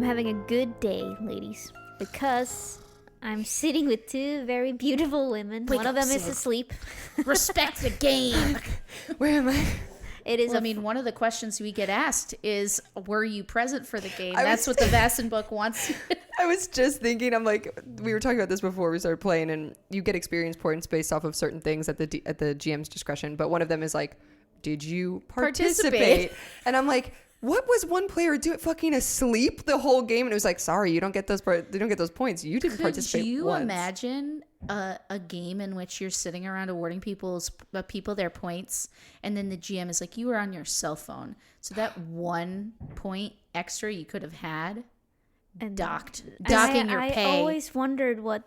I'm having a good day, ladies, because I'm sitting with two very beautiful women. One of them is asleep. Respect the game. Where am I? It is. Well, one of the questions we get asked is, "Were you present for the game?" That's what the Vassen book wants. I was just thinking. I'm like, we were talking about this before we started playing, and you get experience points based off of certain things at the GM's discretion. But one of them is like, "Did you participate?" And I'm like, what was one player fucking asleep the whole game? And it was like, sorry, you don't get those. They don't get those points. You didn't participate. Could you once. imagine a game in which you're sitting around awarding people their points, and then the GM is like, you were on your cell phone, so that 1 point extra you could have had, and docking your pay. I always wondered what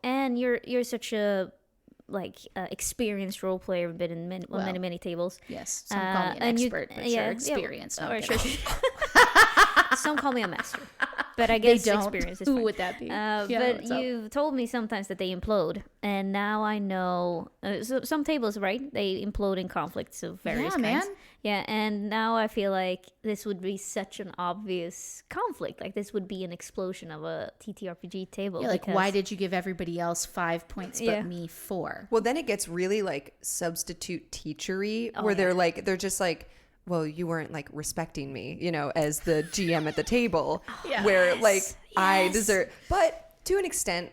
and you're such a experienced role player, been in many tables. Yes, some call me an expert, but you're experienced. Yeah, sure. Some call me a master, but I guess experience is fine. Who would that be? But you've told me sometimes that they implode, and now I know some tables, right? They implode in conflicts of various kinds. Man. Yeah, and now I feel like this would be such an obvious conflict. Like this would be an explosion of a TTRPG table. Yeah, why did you give everybody else 5 points but me 4? Well, then it gets really substitute teachery, where they're just like, well, you weren't respecting me, as the GM at the table, where I deserve. But to an extent,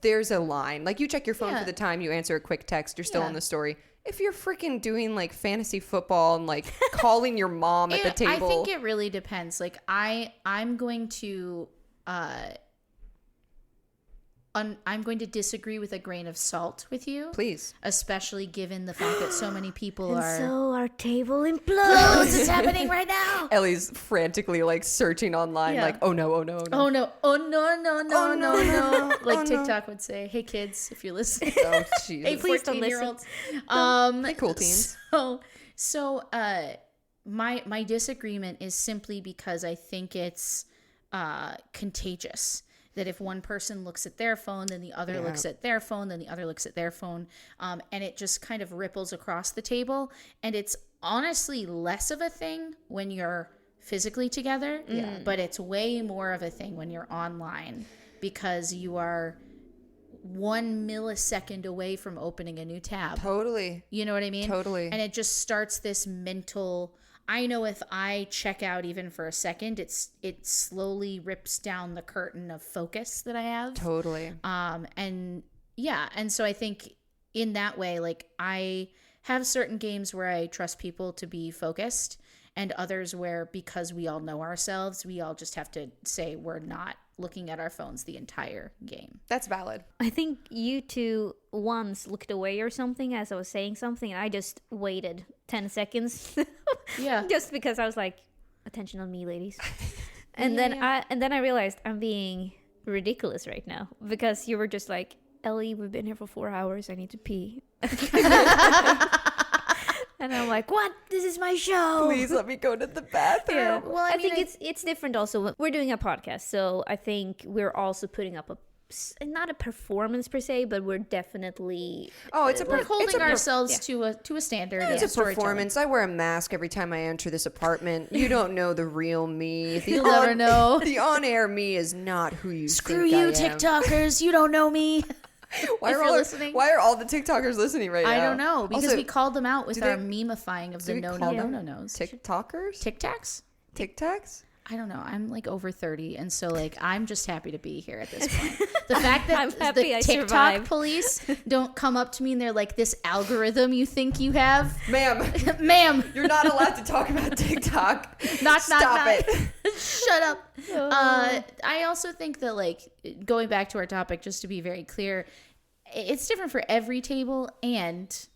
there's a line. You check your phone for the time, you answer a quick text, you're still in the story. If you're freaking doing fantasy football and calling your mom at the table, I think it really depends. I'm going to. I'm going to disagree with a grain of salt with you. Please. Especially given the fact that so many people are... So our table implodes. It's happening right now. Ellie's frantically searching online oh no, oh no, oh no. Oh no, oh no, no. TikTok would say, hey kids, if you're listening. Oh jeez. Hey 14-year-olds. Hey cool teens. So my disagreement is simply because I think it's contagious. That if one person looks at their phone, then the other looks at their phone, then the other looks at their phone, and it just kind of ripples across the table. And it's honestly less of a thing when you're physically together, but it's way more of a thing when you're online because you are 1 millisecond away from opening a new tab. Totally. You know what I mean? Totally. And it just starts this mental... I know if I check out even for a second, it slowly rips down the curtain of focus that I have. Totally. And so I think in that way, I have certain games where I trust people to be focused, and others where, because we all know ourselves, we all just have to say we're not looking at our phones the entire game. That's valid. I think you two once looked away or something as I was saying something, and I just waited 10 seconds. Yeah. Just because I was like, attention on me, ladies. And then I realized I'm being ridiculous right now because you were just like, Ellie, we've been here for 4 hours. I need to pee. And I'm like, what? This is my show. Please let me go to the bathroom. Yeah. Well, I think it's different also. We're doing a podcast, so I think we're also putting up not a performance per se, but we're definitely we're holding ourselves to a standard. It's a performance. I wear a mask every time I enter this apartment. You don't know the real me. You'll never know. The on-air me is not who you Screw think you, I am. TikTokers. You don't know me. Why are all the TikTokers listening right now? I don't know, because also, we called them out with our memifying of the no-nos. TikTokers? Tic-tacs? Tic-tacs? I don't know. I'm over 30, and so I'm just happy to be here at this point. The fact that the TikTok police don't come up to me and they're like, this algorithm you think you have? Ma'am. You're not allowed to talk about TikTok. Stop it. Shut up. I also think that, going back to our topic, just to be very clear, it's different for every table, and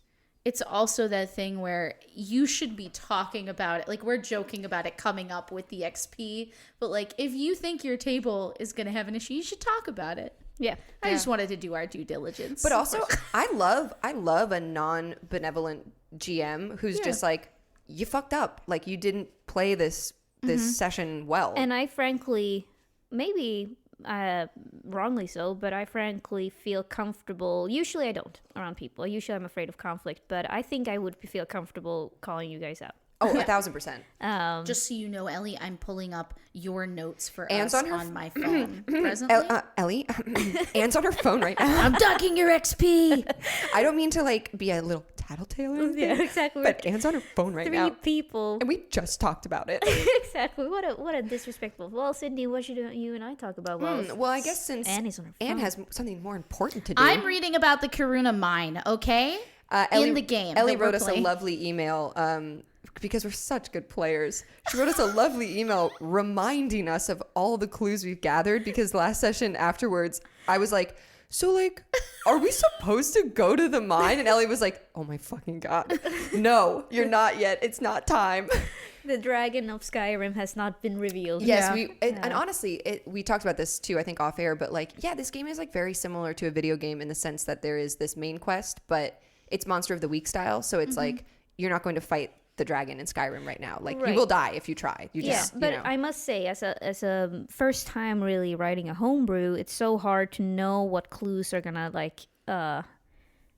it's also that thing where you should be talking about it. We're joking about it coming up with the XP, but if you think your table is going to have an issue, you should talk about it. Yeah. I just wanted to do our due diligence. But also, I love a non-benevolent GM who's just you fucked up. You didn't play this session well. And I frankly, maybe wrongly so, but I frankly feel comfortable. Usually I don't around people. Usually I'm afraid of conflict, but I think I would feel comfortable calling you guys out. Oh, 1,000%. Just so you know, Ellie, I'm pulling up your notes for Anne's us on my phone presently. Ellie, Anne's on her phone right now. I'm docking your XP. I don't mean to like be a little tattletale or anything, Yeah, exactly. but Anne's on her phone right now. 3 people. And we just talked about it. Exactly. What a disrespectful. Well, Sydney, what should you and I talk about? Well, I guess since Annie's on her phone. Anne has something more important to do. I'm reading about the Karuna mine, okay? In the game. Ellie wrote us a lovely email because we're such good players. She wrote us a lovely email reminding us of all the clues we've gathered, because last session afterwards, I was like, so like, are we supposed to go to the mine? And Ellie was like, oh my fucking God. No, you're not yet. It's not time. The dragon of Skyrim has not been revealed. Yes, and honestly, we talked about this too, I think off air, but like, yeah, this game is like very similar to a video game in the sense that there is this main quest, but it's Monster of the Week style. So it's like, you're not going to fight the dragon in Skyrim right now. Like, you will die if you try. But I must say, as a first time really writing a homebrew, it's so hard to know what clues are gonna like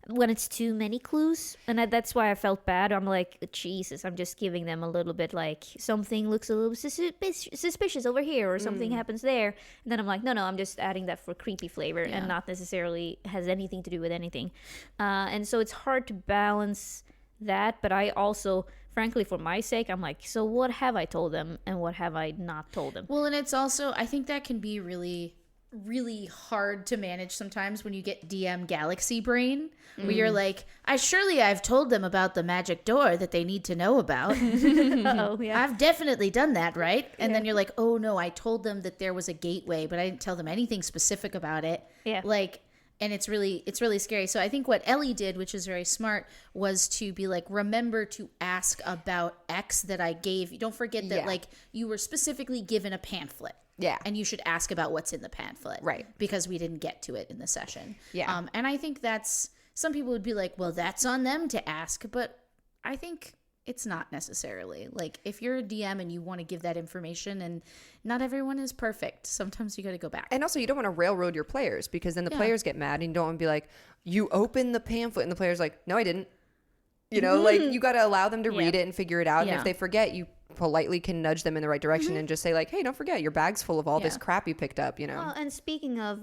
when it's too many clues, and that's why I felt bad. I'm like, Jesus, I'm just giving them a little bit like something looks a little suspicious over here, or something happens there, and then I'm like, no, I'm just adding that for creepy flavor and not necessarily has anything to do with anything, and so it's hard to balance that. But I also, frankly, for my sake, I'm like, so what have I told them and what have I not told them? Well, and it's also, I think that can be really, really hard to manage sometimes when you get DM galaxy brain, where you're like, I've told them about the magic door that they need to know about. I've definitely done that, right? And then you're like, oh no, I told them that there was a gateway, but I didn't tell them anything specific about it. Like, and it's really scary. So I think what Ellie did, which is very smart, was to be like, remember to ask about X that I gave you. Don't forget that like you were specifically given a pamphlet. Yeah. And you should ask about what's in the pamphlet. Right. Because we didn't get to it in the session. Yeah. And I think some people would be like, well, that's on them to ask. But I think it's not necessarily. Like, if you're a DM and you want to give that information, and not everyone is perfect, sometimes you got to go back. And also, you don't want to railroad your players, because then the players get mad, and you don't want to be like, you opened the pamphlet, and the player's like, no, I didn't. You know, like, you got to allow them to read it and figure it out. And if they forget, you politely can nudge them in the right direction and just say like, hey, don't forget, your bag's full of all this crap you picked up, you know. Well, and speaking of,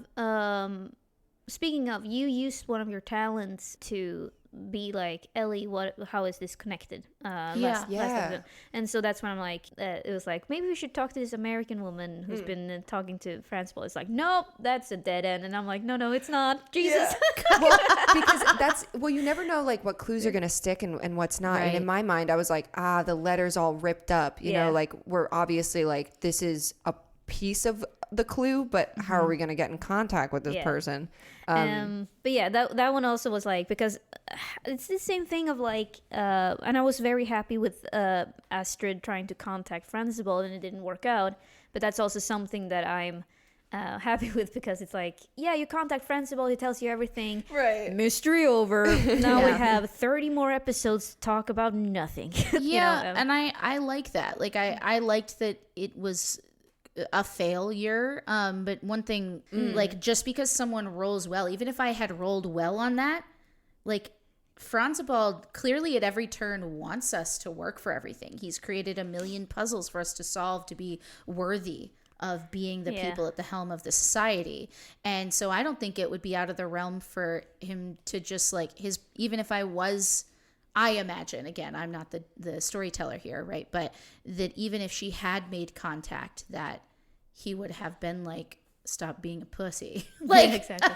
you used one of your talents to be like, Ellie, how is this connected? And so that's when I'm like, it was like, maybe we should talk to this American woman who's been talking to Francis. It's like, nope, that's a dead end. And I'm like, no, it's not. Jesus. Well, because you never know like what clues are going to stick and what's not. Right. And in my mind, I was like, the letter's all ripped up, you know, like we're obviously like, this is a piece of the clue, but how are we going to get in contact with this person? But yeah, that one also was like, because it's the same thing of like, and I was very happy with Astrid trying to contact Franzibald, and it didn't work out. But that's also something that I'm happy with, because it's like, you contact Franzibald, he tells you everything. Right. Mystery over. Now we have 30 more episodes to talk about nothing. And I like that. Like, I liked that it was a failure, but one thing, like, just because someone rolls well, even if I had rolled well on that, like, Franzibald clearly at every turn wants us to work for everything. He's created a million puzzles for us to solve to be worthy of being the people at the helm of the society. And so I don't think it would be out of the realm for him to just like even if I imagine, again, I'm not the storyteller here, right? But that even if she had made contact, that he would have been like, stop being a pussy. Like, exactly.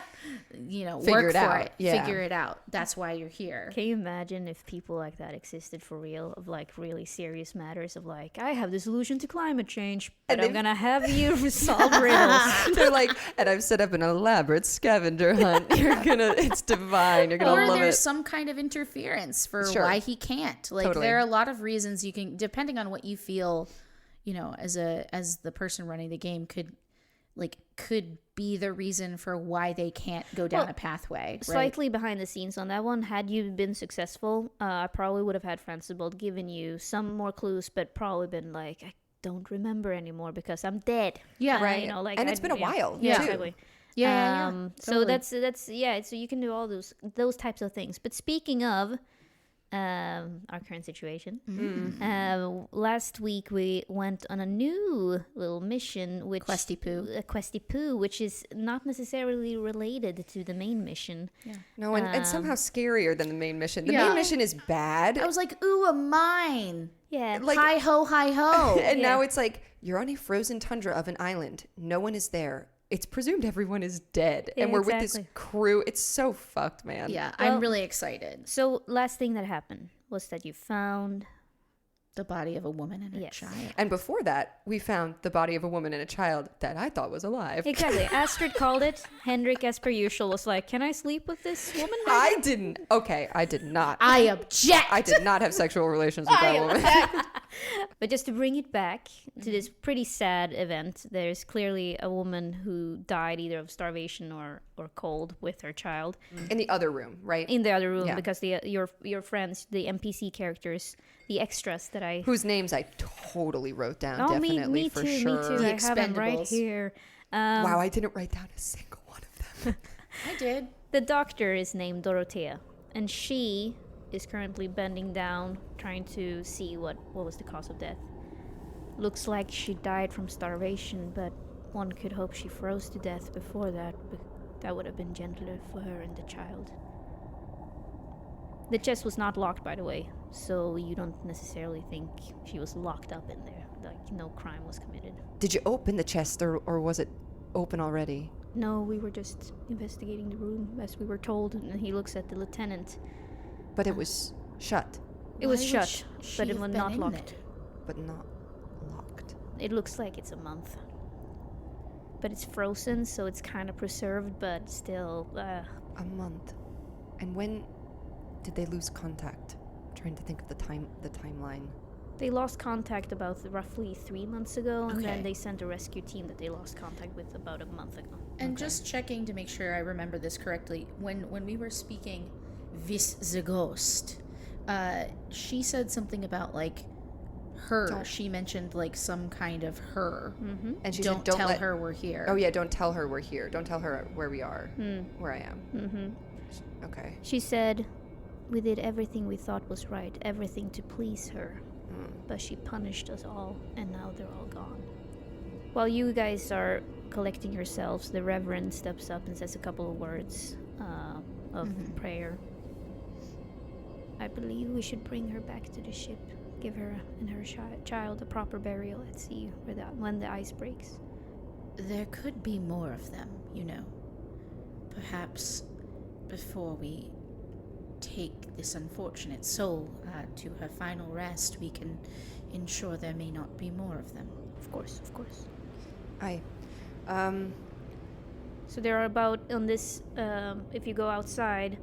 You know, figure work it for out. it. Yeah. Figure it out. That's why you're here. Can you imagine if people like that existed for real, of like really serious matters of like, I have the solution to climate change, but I'm gonna have you solve riddles. They're like, and I've set up an elaborate scavenger hunt. It's divine. You're gonna love it. Or there's some kind of interference for why he can't. Like, there are a lot of reasons you can, depending on what you feel, you know, as the person running the game could be the reason for why they can't go down a pathway. Right? Slightly behind the scenes on that one, had you been successful, I probably would have had Franzibald given you some more clues, but probably been like, I don't remember anymore because I'm dead. Yeah, right. You know, like, and it's been a while. Yeah, too. exactly. Yeah. So that's so you can do all those types of things. But speaking of, our current situation. Last week we went on a new little mission, which Questy Poo, which is not necessarily related to the main mission. Yeah. No, and somehow scarier than the main mission. The main mission is bad. I was like, ooh, a mine. Yeah. Like, hi ho, hi ho. And now it's like, you're on a frozen tundra of an island. No one is there. It's presumed everyone is dead. And we're with this crew. It's so fucked, man. Yeah, well, I'm really excited. So last thing that happened was that you found the body of a woman and a child. And before that, we found the body of a woman and a child that I thought was alive. Exactly. Astrid called it. Henrik, as per usual, was like, can I sleep with this woman? I didn't. Okay, I did not. I object. I did not have sexual relations with that woman. But just to bring it back to this pretty sad event, there's clearly a woman who died either of starvation or cold with her child. In the other room, right? In the other room, because your friends, the NPC characters, the extras that whose names I totally wrote down, definitely, me for too, sure. Me too. I have them right here. Wow, I didn't write down a single one of them. I did. The doctor is named Dorothea, and she is currently bending down, trying to see what was the cause of death. Looks like she died from starvation, but one could hope she froze to death before that. But that would have been gentler for her and the child. The chest was not locked, by the way, so you don't necessarily think she was locked up in there. Like, no crime was committed. Did you open the chest, or was it open already? No, we were just investigating the room, as we were told, and he looks at the lieutenant. But it was shut. It was shut, but it was not locked. But not locked. It looks like it's a month. But it's frozen, so it's kind of preserved, but still... A month. And when did they lose contact? I'm trying to think of the timeline. They lost contact about roughly 3 months ago, and then they sent a rescue team that they lost contact with about a month ago. And just checking to make sure I remember this correctly, when we were speaking with the ghost, she said something about, like, her. She mentioned, like, some kind of her. Mm-hmm. And she said, don't tell her we're here. Oh, yeah, don't tell her we're here. Don't tell her where we are, where I am. Mm-hmm. Okay. She said, we did everything we thought was right, everything to please her. But she punished us all, and now they're all gone. While you guys are collecting yourselves, the Reverend steps up and says a couple of words of prayer. I believe we should bring her back to the ship, give her and her child a proper burial at sea when the ice breaks. There could be more of them, you know. Perhaps before we take this unfortunate soul to her final rest, we can ensure there may not be more of them. Of course, of course. So there are about, on this, if you go outside,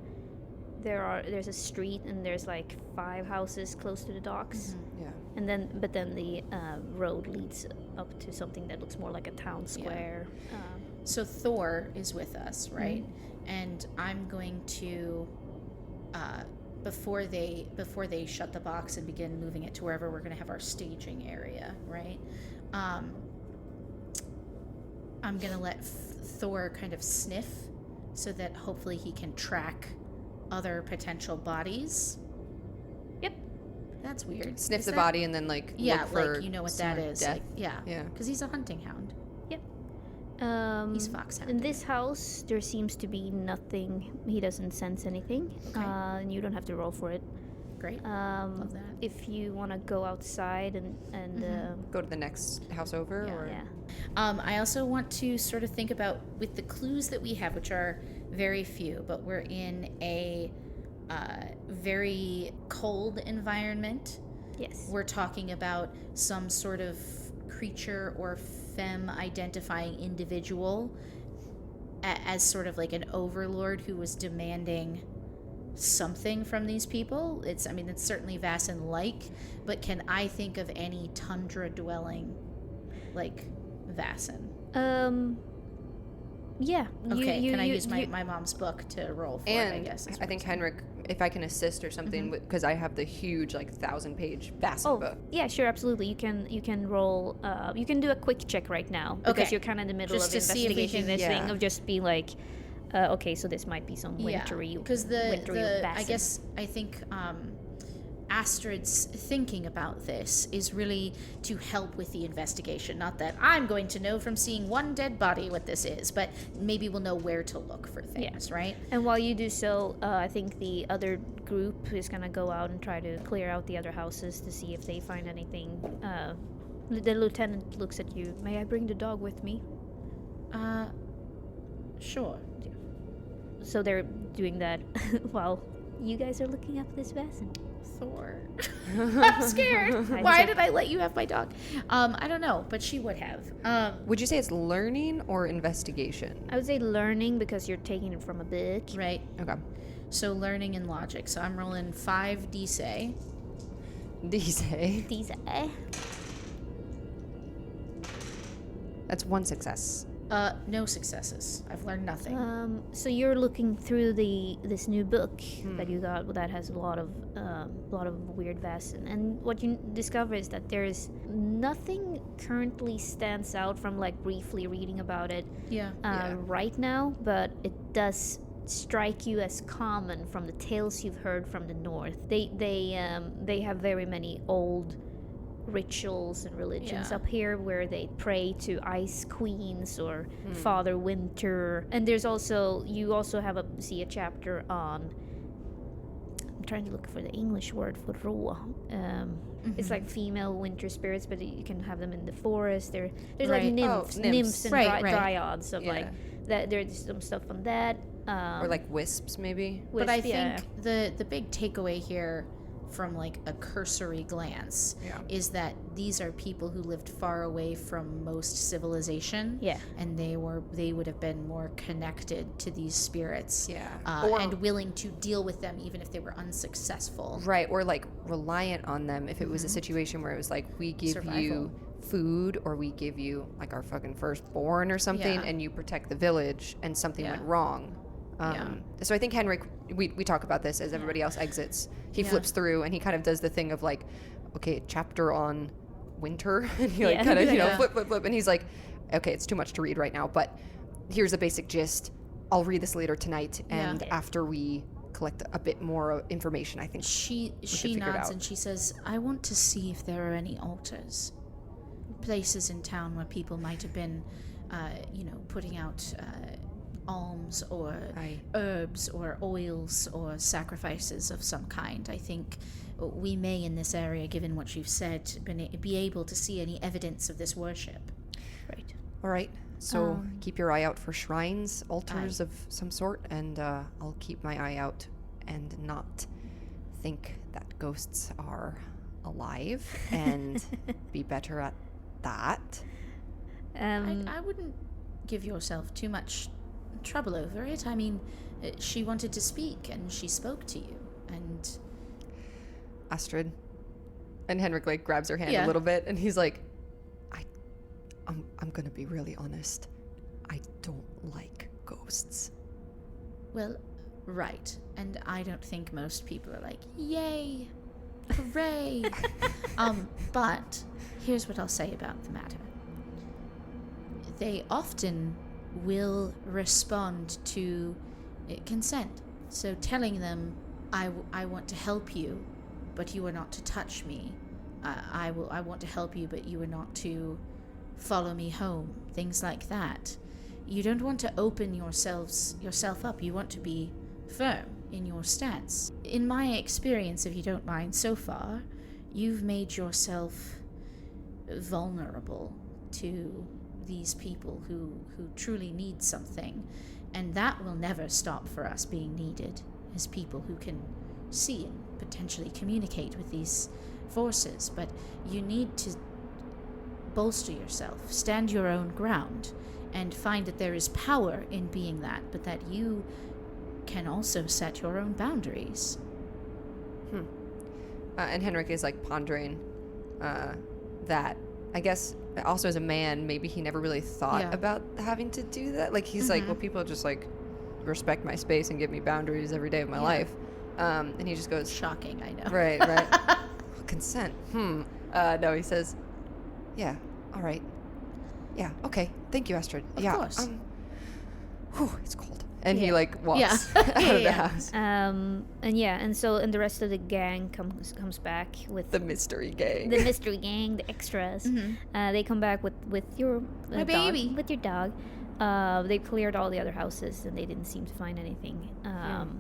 there's a street and there's like 5 houses close to the docks. Yeah. And then the road leads up to something that looks more like a town square. Yeah. So Thor is with us, right? And I'm going to before they shut the box and begin moving it to wherever we're going to have our staging area, right? I'm going to let Thor kind of sniff so that hopefully he can track other potential bodies. Yep. That's weird. Sniff the body and then look for you know what that is. Death. Like, because he's a hunting hound. Yep. He's foxhound. In this house, there seems to be nothing. He doesn't sense anything. Okay. And you don't have to roll for it. Great. Love that. If you want to go outside and go to the next house over, I also want to sort of think about, with the clues that we have, which are very few, but we're in a very cold environment. Yes. We're talking about some sort of creature or femme identifying individual as sort of like an overlord who was demanding something from these people. It's certainly Vassan-like, but can I think of any tundra dwelling like Vassan? Yeah. Okay, can I use my mom's book to roll for it, I guess? I think Henrik, if I can assist or something, because I have the huge 1,000-page Vassan book. Yeah, sure, absolutely. You can roll. You can do a quick check right now because you're kind of in the middle of investigating this thing of just being like, okay, so this might be some wintry. Because I think Astrid's thinking about this is really to help with the investigation. Not that I'm going to know from seeing one dead body what this is, but maybe we'll know where to look for things, right? And while you do so, I think the other group is going to go out and try to clear out the other houses to see if they find anything. The lieutenant looks at you. May I bring the dog with me? Sure. So they're doing that while you guys are looking up this basin. Thor. I'm scared. Why did I let you have my dog? I don't know, but she would have. Would you say it's learning or investigation? I would say learning because you're taking it from a book. Right. Okay. So learning and logic. So I'm rolling 5 D-say. D-say. D-say. That's 1 success. No successes. I've learned nothing. So you're looking through this new book that you got that has a lot of weird vests, and what you discover is that there is nothing currently stands out from like briefly reading about it. Right now, but it does strike you as common from the tales you've heard from the north. They have very many old rituals and religions up here where they pray to ice queens or Father Winter. And there's also you see a chapter on, I'm trying to look for the English word for rå. It's like female winter spirits, but you can have them in the forest. There's like nymphs and dryads of like that. There's some stuff on that, or like wisps maybe. But I think the big takeaway here from like a cursory glance is that these are people who lived far away from most civilization, and they would have been more connected to these spirits, and willing to deal with them even if they were unsuccessful, right? Or like reliant on them if it was a situation where it was like, we give you food or we give you like our fucking firstborn or something, and you protect the village and something went wrong. So I think Henrik, we talk about this as everybody else exits. He flips through and he kind of does the thing of like, okay, chapter on winter, and he like kind of flip, and he's like, okay, it's too much to read right now, but here's a basic gist. I'll read this later tonight, and after we collect a bit more information, I think she nods and she says, I want to see if there are any altars, places in town where people might have been, putting out alms or herbs or oils or sacrifices of some kind. I think we may in this area, given what you've said, be able to see any evidence of this worship. Right. All right. So keep your eye out for shrines, altars of some sort, and I'll keep my eye out and not think that ghosts are alive and be better at that. I wouldn't give yourself too much trouble over it. I mean, she wanted to speak and she spoke to you, and Astrid, and Henrik like grabs her hand a little bit, and he's like, I'm gonna be really honest, I don't like ghosts. Well, right, and I don't think most people are like, yay, hooray. But here's what I'll say about the matter. They often will respond to consent. So telling them, I want to help you, but you are not to touch me. I want to help you, but you are not to follow me home. Things like that. You don't want to open yourself up. You want to be firm in your stance. In my experience, if you don't mind, so far, you've made yourself vulnerable to these people who truly need something, and that will never stop for us being needed as people who can see and potentially communicate with these forces. But you need to bolster yourself, stand your own ground, and find that there is power in being that, but that you can also set your own boundaries. And Henrik is like pondering that. I guess also as a man, maybe he never really thought about having to do that. Like he's like, well, people just like respect my space and give me boundaries every day of my life. And he just goes, shocking, I know. Right. Consent. No, he says, yeah, all right. Yeah, okay. Thank you, Astrid. Of course. It's cold. And he like walks out of the house. And the rest of the gang comes back with the mystery gang. The mystery gang, the extras. They come back with your my dog, baby, with your dog. They cleared all the other houses and they didn't seem to find anything.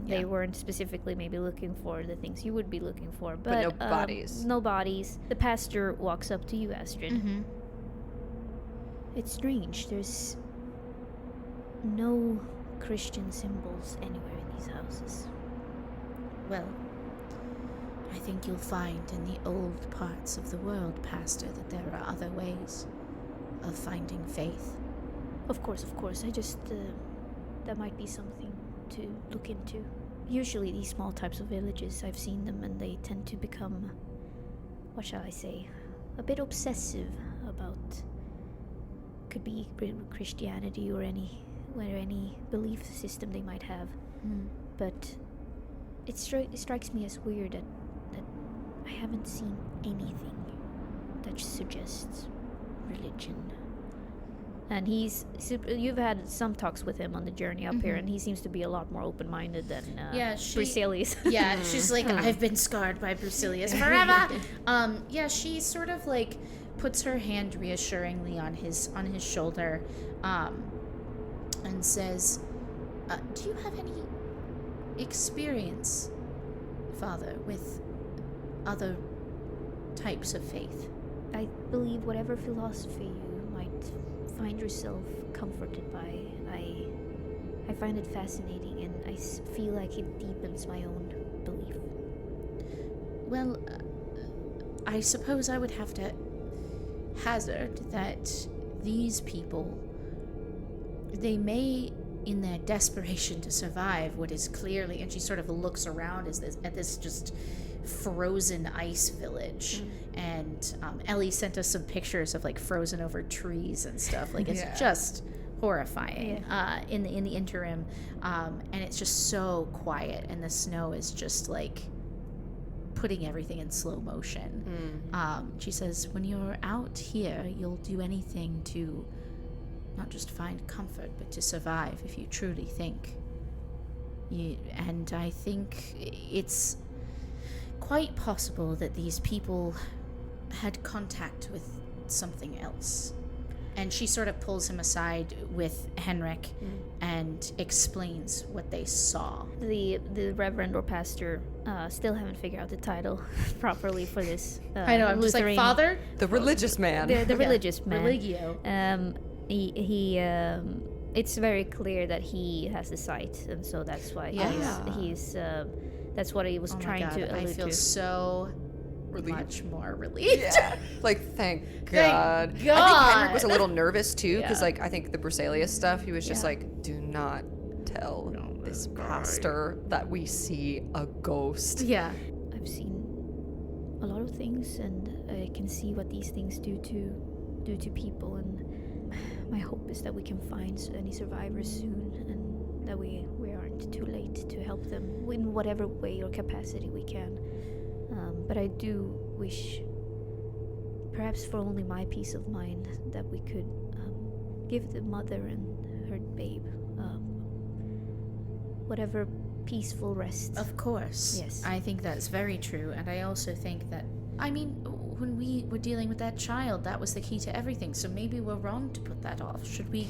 They weren't specifically maybe looking for the things you would be looking for, but no bodies. No bodies. The pastor walks up to you, Astrid. It's strange. There's no Christian symbols anywhere in these houses. Well, I think you'll find in the old parts of the world, Pastor, that there are other ways of finding faith. Of course. I just, that might be something to look into. Usually these small types of villages, I've seen them and they tend to become, what shall I say, a bit obsessive about, could be Christianity or any belief system they might have. But it strikes me as weird that I haven't seen anything that suggests religion. And you've had some talks with him on the journey up here, and he seems to be a lot more open-minded than Brusilius. Yeah, she's like, I've been scarred by Brusilius forever. She sort of like puts her hand reassuringly on his shoulder, and says, do you have any experience, Father, with other types of faith? I believe whatever philosophy you might find yourself comforted by, I find it fascinating, and I feel like it deepens my own belief. Well, I suppose I would have to hazard that these people, they may, in their desperation to survive what is clearly, and she sort of looks around at this just frozen ice village, and Ellie sent us some pictures of like frozen over trees and stuff. Like it's just horrifying in the interim, and it's just so quiet, and the snow is just like putting everything in slow motion. She says, when you're out here, you'll do anything to not just find comfort, but to survive if you truly think. And I think it's quite possible that these people had contact with something else. And she sort of pulls him aside with Henrik and explains what they saw. The reverend or pastor still haven't figured out the title properly for this. I know, I'm just like, Father? The religious man. The religious man. Religio. He it's very clear that he has the sight, and so that's why he's that's what he was trying to allude to. I feel so much more relieved. Yeah. Like, thank God. Thank God. I think Henrik was a little nervous too, because like I think the Brusilius stuff, he was just like, do not tell this pastor that we see a ghost. Yeah. I've seen a lot of things, and I can see what these things do to people, and my hope is that we can find any survivors soon, and that we aren't too late to help them in whatever way or capacity we can. But I do wish, perhaps for only my peace of mind, that we could give the mother and her babe whatever peaceful rest. Of course. Yes. I think that's very true, and I also think that, I mean, when we were dealing with that child, that was the key to everything, so maybe we're wrong to put that off. Should we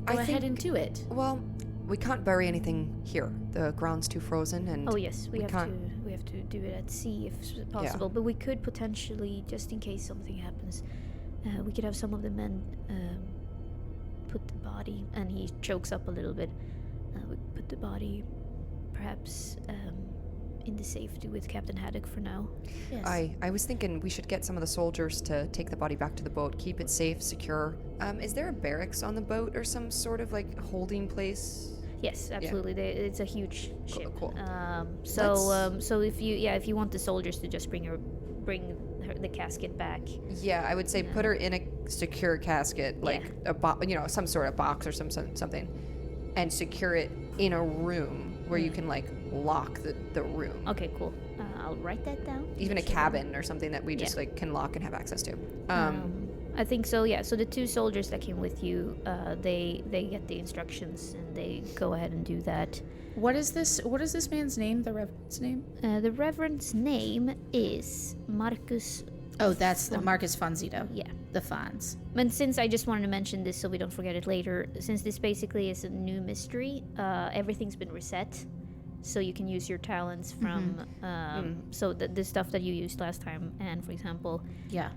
go ahead and do it? Well, we can't bury anything here. The ground's too frozen, and we have to do it at sea if possible. But we could potentially, just in case something happens, we could have some of the men put the body, and he chokes up a little bit. We put the body, perhaps, in the safety with Captain Haddock for now. Yes. I was thinking we should get some of the soldiers to take the body back to the boat, keep it safe, secure. Is there a barracks on the boat or some sort of like holding place? Yes, absolutely. Yeah. It's a huge ship. Cool. So if you want the soldiers to just bring the casket back. Yeah, I would say put her in a secure casket, like some sort of box or something, and secure it in a room where you can like lock the room. Okay, cool. I'll write that down. Even a cabin or something that we just like can lock and have access to. I think so. Yeah. So the 2 soldiers that came with you, they get the instructions and they go ahead and do that. What is this man's name? The Reverend's name? The Reverend's name is Marcus. Oh, that's the Marcus Fonzito. Yeah. The Fonz. And since I just wanted to mention this so we don't forget it later, since this basically is a new mystery, everything's been reset. So you can use your talents from, so the stuff that you used last time, and for example. Yeah.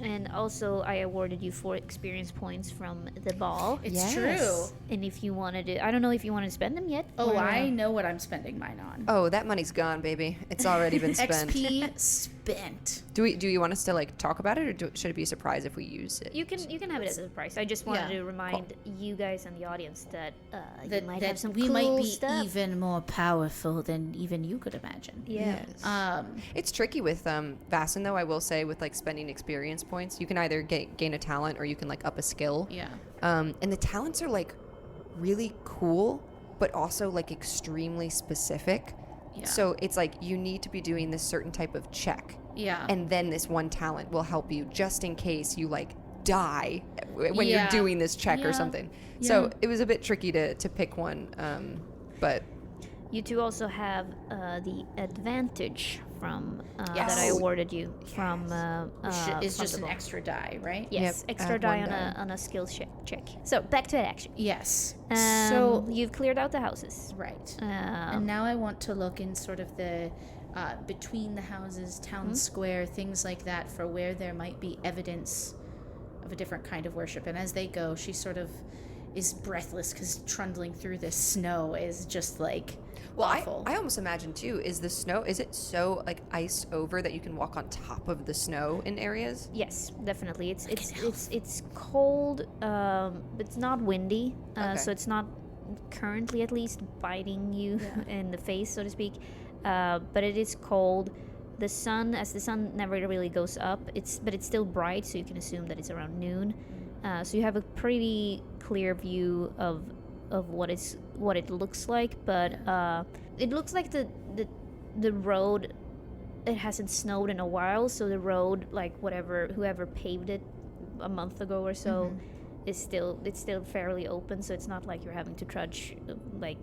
And also I awarded you 4 experience points from the ball. It's true. And if you wanted to, I don't know if you want to spend them yet. Oh, I know what I'm spending mine on. Oh, that money's gone, baby. It's already been spent. XP spent. Do you want us to like talk about it, or should it be a surprise if we use it? You can have it as a surprise. I just wanted to remind you guys and the audience that you might have some we cool might be stuff. even more powerful than even you could imagine. Yes. It's tricky with Vasen, though. I will say, with like spending experience points, you can either gain a talent or you can like up a skill. Yeah. And the talents are like really cool, but also like extremely specific. Yeah. So it's like you need to be doing this certain type of check. Yeah. And then this one talent will help you just in case you like die when you're doing this check or something. Yeah. So it was a bit tricky to pick one. But You 2 also have the advantage from that I Yes. awarded you from. It's just an Fundable. extra die, right? Yes, Yep, extra add die one die. on a skill check. So back to action. Yes. So So you've cleared out the houses. right. And now I want to look in sort of the between the houses, town square, things like that, for where there might be evidence of a different kind of worship. And as they go, she sort of is breathless because trundling through this snow is just like awful. I almost imagine too, is the snow, is it so like iced over that you can walk on top of the snow in areas? Yes, definitely. It's cold, but it's not windy, so it's not currently at least biting you in the face, so to speak. But it is cold. The sun never really goes up. But it's still bright, so you can assume that it's around noon. So you have a pretty clear view of what it looks like. But it looks like the road. It hasn't snowed in a while, so the road, like whoever paved it a month ago or so, it's still fairly open. So it's not like you're having to trudge like.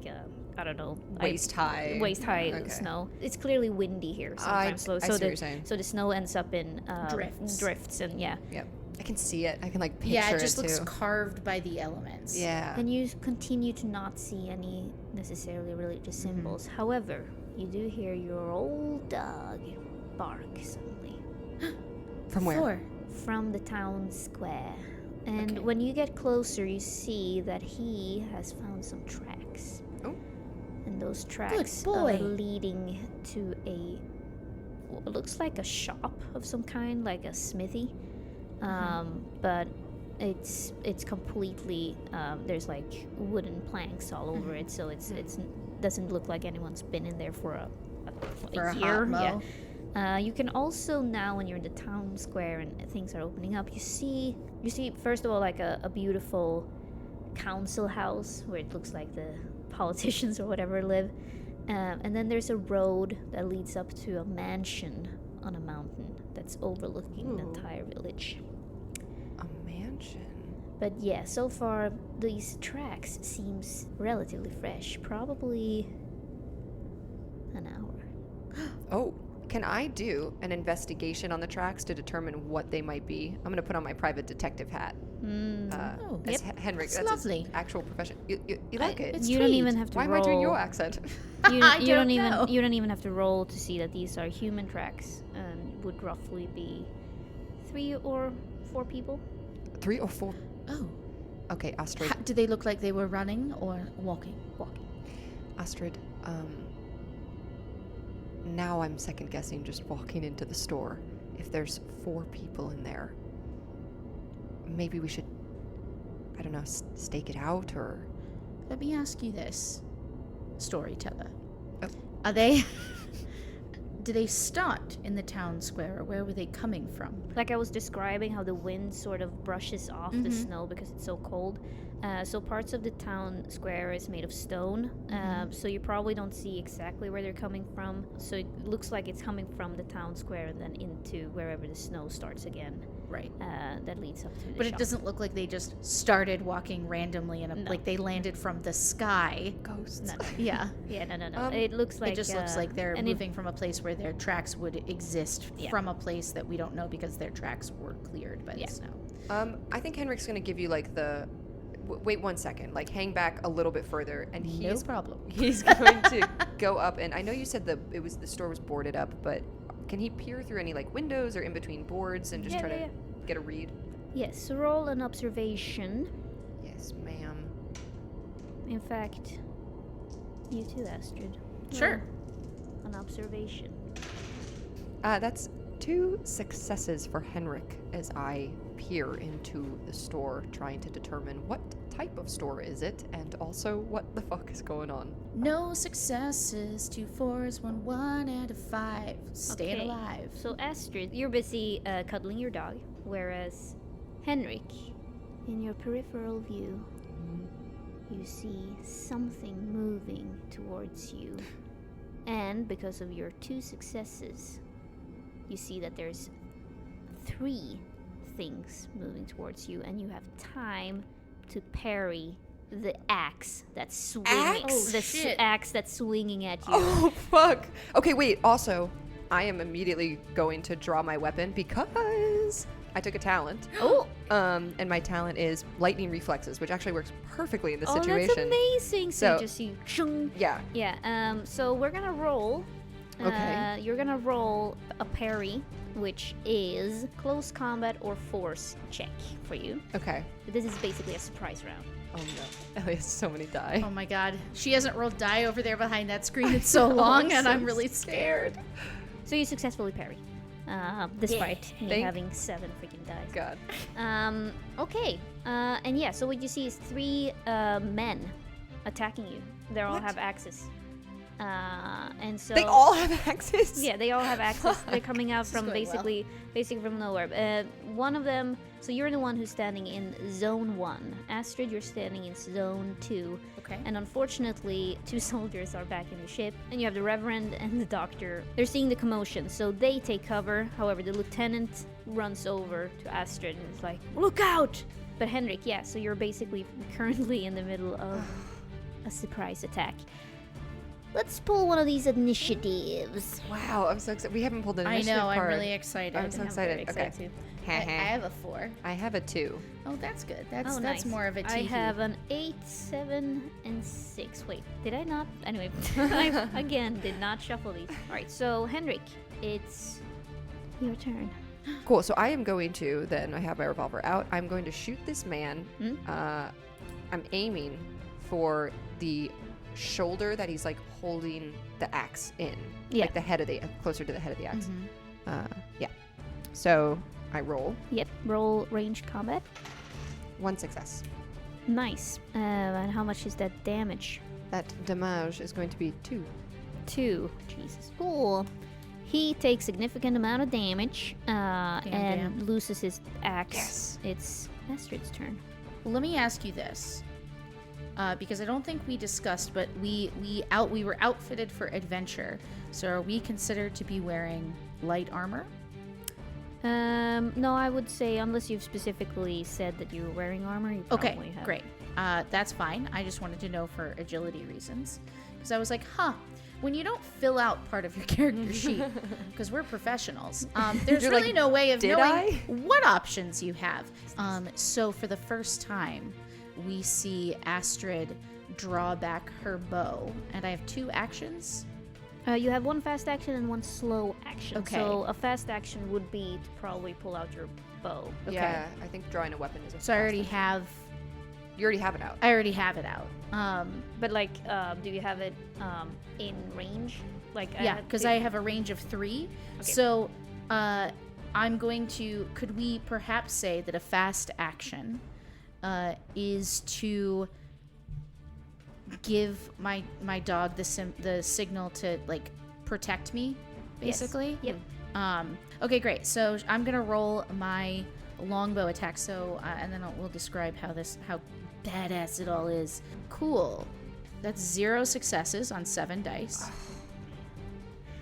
I don't know, Waist high snow. It's clearly windy here sometimes. I see what you're saying. So the snow ends up in drifts and Yep. I can see it. I can like picture it just looks too. carved by the elements. Yeah. And you continue to not see any necessarily religious symbols. However, you do hear your old dog bark suddenly. From where? From the town square. And when you get closer, you see that he has found some tracks. Oh. And those tracks are leading to what looks like a shop of some kind, like a smithy. But it's completely there's like wooden planks all over it, so it's doesn't look like anyone's been in there for a year. You can also now, when you're in the town square and things are opening up, you see first of all like a beautiful council house where it looks like the politicians or whatever live, and then there's a road that leads up to a mansion on a mountain that's overlooking the entire village. A mansion. But yeah, so far these tracks seems relatively fresh, probably an hour. Oh, can I do an investigation on the tracks to determine what they might be? I'm going to put on my private detective hat. As Henrik, that's lovely. his actual profession. You like it? You don't even have to Why roll. am I doing your accent? You I don't don't even know. you don't even have to roll to see that these are human tracks and would roughly be 3 or 4 people. 3 or 4? Oh. Okay, Astrid. Did they look like they were running or walking? Astrid, now I'm second guessing just walking into the store. If there's 4 people in there, maybe we should, I don't know, stake it out or... Let me ask you this, storyteller. Oh. Are they... Do they start in the town square, or where were they coming from? Like I was describing how the wind sort of brushes off the snow because it's so cold. So parts of the town square is made of stone, so you probably don't see exactly where they're coming from. So it looks like it's coming from the town square and then into wherever the snow starts again. Right. That leads up to the But shop. it doesn't look like they just started walking randomly and like they landed from the sky. Ghosts. No. Yeah. Yeah, no. It looks like it just looks like they're moving from a place where their tracks would exist from a place that we don't know because their tracks were cleared by the snow. I think Henrik's going to give you like the... Wait 1 second. Like hang back a little bit further, and No problem. He's going to go up, and I know you said the store was boarded up, but can he peer through any like windows or in between boards and just try to get a read? Yes. So roll an observation. Yes, ma'am. In fact, you too, Astrid. Sure. Roll an observation. That's 2 successes for Henrik as I peer into the store, trying to determine what type of store is it, and also what the fuck is going on. No successes, 2 4s, 1 1, and a 5. Staying alive. So Astrid, you're busy cuddling your dog, whereas Henrik, in your peripheral view, you see something moving towards you. And because of your 2 successes, you see that there's 3 things moving towards you, and you have time to parry the axe that's swinging. Axe that's swinging at you. Oh fuck! Okay, wait. Also, I am immediately going to draw my weapon because I took a talent. Oh. And my talent is lightning reflexes, which actually works perfectly in this situation. Oh, that's amazing! So you just see, yeah. Yeah. So we're gonna roll. Okay. You're gonna roll a parry, which is close combat or force check for you. Okay. This is basically a surprise round. Oh no. Ellie has so many die. Oh my god. She hasn't rolled die over there behind that screen in so long, and I'm really scared. So you successfully parry, despite me having 7 freaking dice. God. Okay. And yeah, so what you see is 3 men attacking you. They all have axes. And so they all have axes. Yeah, they all have axes. They're coming out from basically from nowhere. One of them. So you're the one who's standing in zone 1. Astrid, you're standing in zone 2. Okay. And unfortunately, 2 soldiers are back in the ship, and you have the Reverend and the Doctor. They're seeing the commotion, so they take cover. However, the lieutenant runs over to Astrid and is like, "Look out!" But Henrik, so you're basically currently in the middle of a surprise attack. Let's pull one of these initiatives. Wow, I'm so excited. We haven't pulled an initiative card. I'm really excited. I'm so excited. Okay. Too. I have a 4. I have a 2. Oh, that's good. That's nice. more of a I tee-hee. have an 8, 7, and 6. Wait, did I not? Anyway, I again did not shuffle these. All right, so Henrik, it's your turn. Cool. So I am going to then. I have my revolver out. I'm going to shoot this man. I'm aiming for the shoulder that he's like holding the axe in, like the head of the closer to the head of the axe. Yeah. So I roll. Yep. Roll ranged combat. 1 success. Nice. And how much is that damage? That damage is going to be 2. 2. Jesus. Cool. He takes significant amount of damage and loses his axe. Yes. It's Astrid's turn. Well, let me ask you this. Because I don't think we discussed, but we were outfitted for adventure. So are we considered to be wearing light armor? No, I would say unless you've specifically said that you were wearing armor, you probably have. Great. That's fine. I just wanted to know for agility reasons. Because I was like, when you don't fill out part of your character sheet, because we're professionals, there's You're really like, no way of knowing I? what options you have. So for the first time, we see Astrid draw back her bow, and I have 2 actions. You have 1 fast action and 1 slow action. Okay. So a fast action would be to probably pull out your bow. Okay. Yeah, I think drawing a weapon is a So I already fast have. action. You already have it out. I already have it out. But like, do you have it in range? Like, Yeah, because I have a range of 3. Okay. So I'm going to. Could we perhaps say that a fast action is to give my dog the signal to like protect me, basically? Yes. Yep. Okay, great. So I'm gonna roll my longbow attack. So and then we'll describe how badass it all is. Cool. That's 0 successes on 7 dice.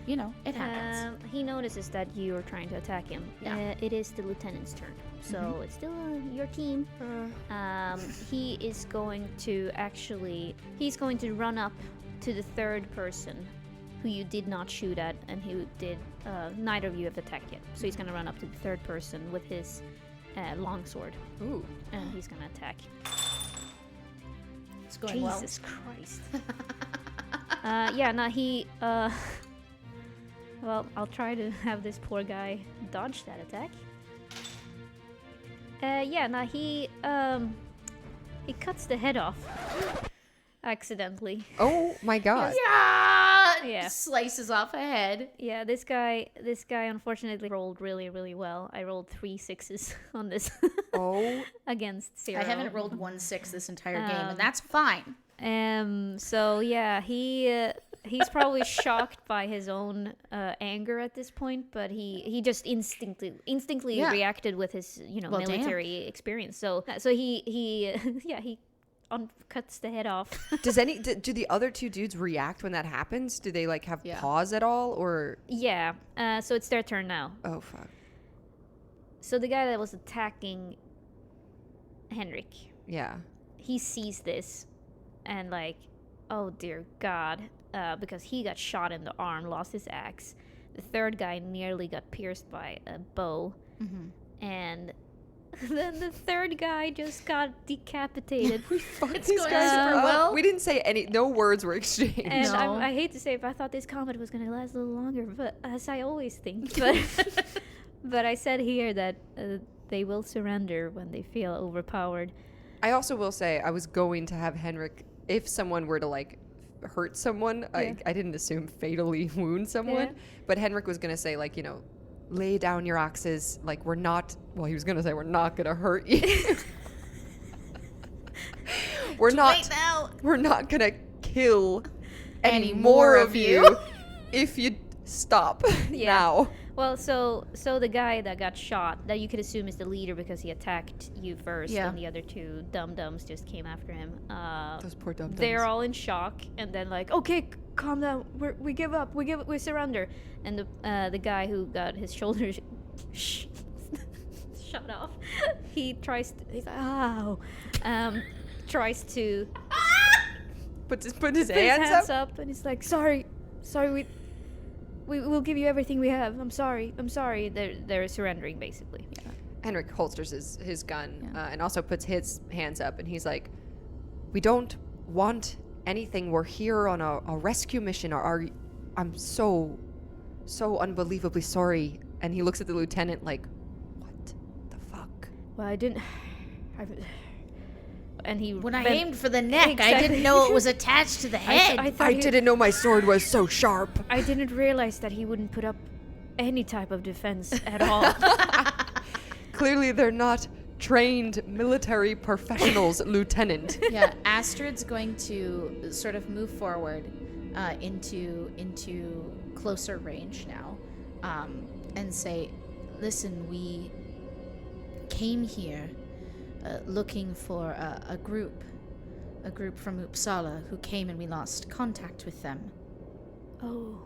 You know, it happens. He notices that you are trying to attack him. Yeah. It is the lieutenant's turn, so it's still your team. He is going to run up to the third person who you did not shoot at and who did neither of you have attacked yet. So he's going to run up to the third person with his longsword. Ooh. And he's going to attack. It's going well. Jesus Christ. He... well, I'll try to have this poor guy dodge that attack. He cuts the head off. Accidentally. Oh my god. Yeah. Slices off a head. Yeah, this guy unfortunately rolled really, really well. I rolled 3 6s on this. Oh. Against 0. I haven't rolled 1 6 this entire game, and that's fine. So yeah, he's probably shocked by his own anger at this point, but he just instinctively reacted with his military experience. So he cuts the head off. Do the other 2 dudes react when that happens? Do they like have pause at all, or? Yeah. So it's their turn now. Oh fuck. So the guy that was attacking Henrik. Yeah. He sees this, and like, oh dear God, because he got shot in the arm, lost his axe. The third guy nearly got pierced by a bow, and then the third guy just got decapitated. It's going super well. We didn't say no words were exchanged. And I hate to say it, but I thought this combat was going to last a little longer, but as I always think. But I said here that they will surrender when they feel overpowered. I also will say I was going to have Henrik, if someone were to like hurt someone, I didn't assume fatally wound someone, but Henrik was going to say like, lay down your axes, like he was going to say we're not going to hurt you. we're not going to kill any more of you if you stop now. Well, so the guy that got shot, that you could assume is the leader because he attacked you first, and the other 2 dum-dums just came after him. Those poor dum-dums. They're all in shock, and then like, okay, calm down, we give up, we surrender. And the guy who got his shoulders shot off, he's like, ow, tries to put his hands up, and he's like, sorry, we will give you everything we have. I'm sorry. They're surrendering, basically. Yeah. Henrik holsters his gun and also puts his hands up, and he's like, we don't want anything. We're here on a rescue mission. I'm so unbelievably sorry. And he looks at the lieutenant like, what the fuck? Well, I didn't... When I aimed for the neck, exactly. I didn't know it was attached to the head. I didn't know my sword was so sharp. I didn't realize that he wouldn't put up any type of defense at all. Clearly, they're not trained military professionals, Lieutenant. Yeah, Astrid's going to sort of move forward into closer range now, and say, "Listen, we came here." Looking for a group from Uppsala who came and we lost contact with them. Oh,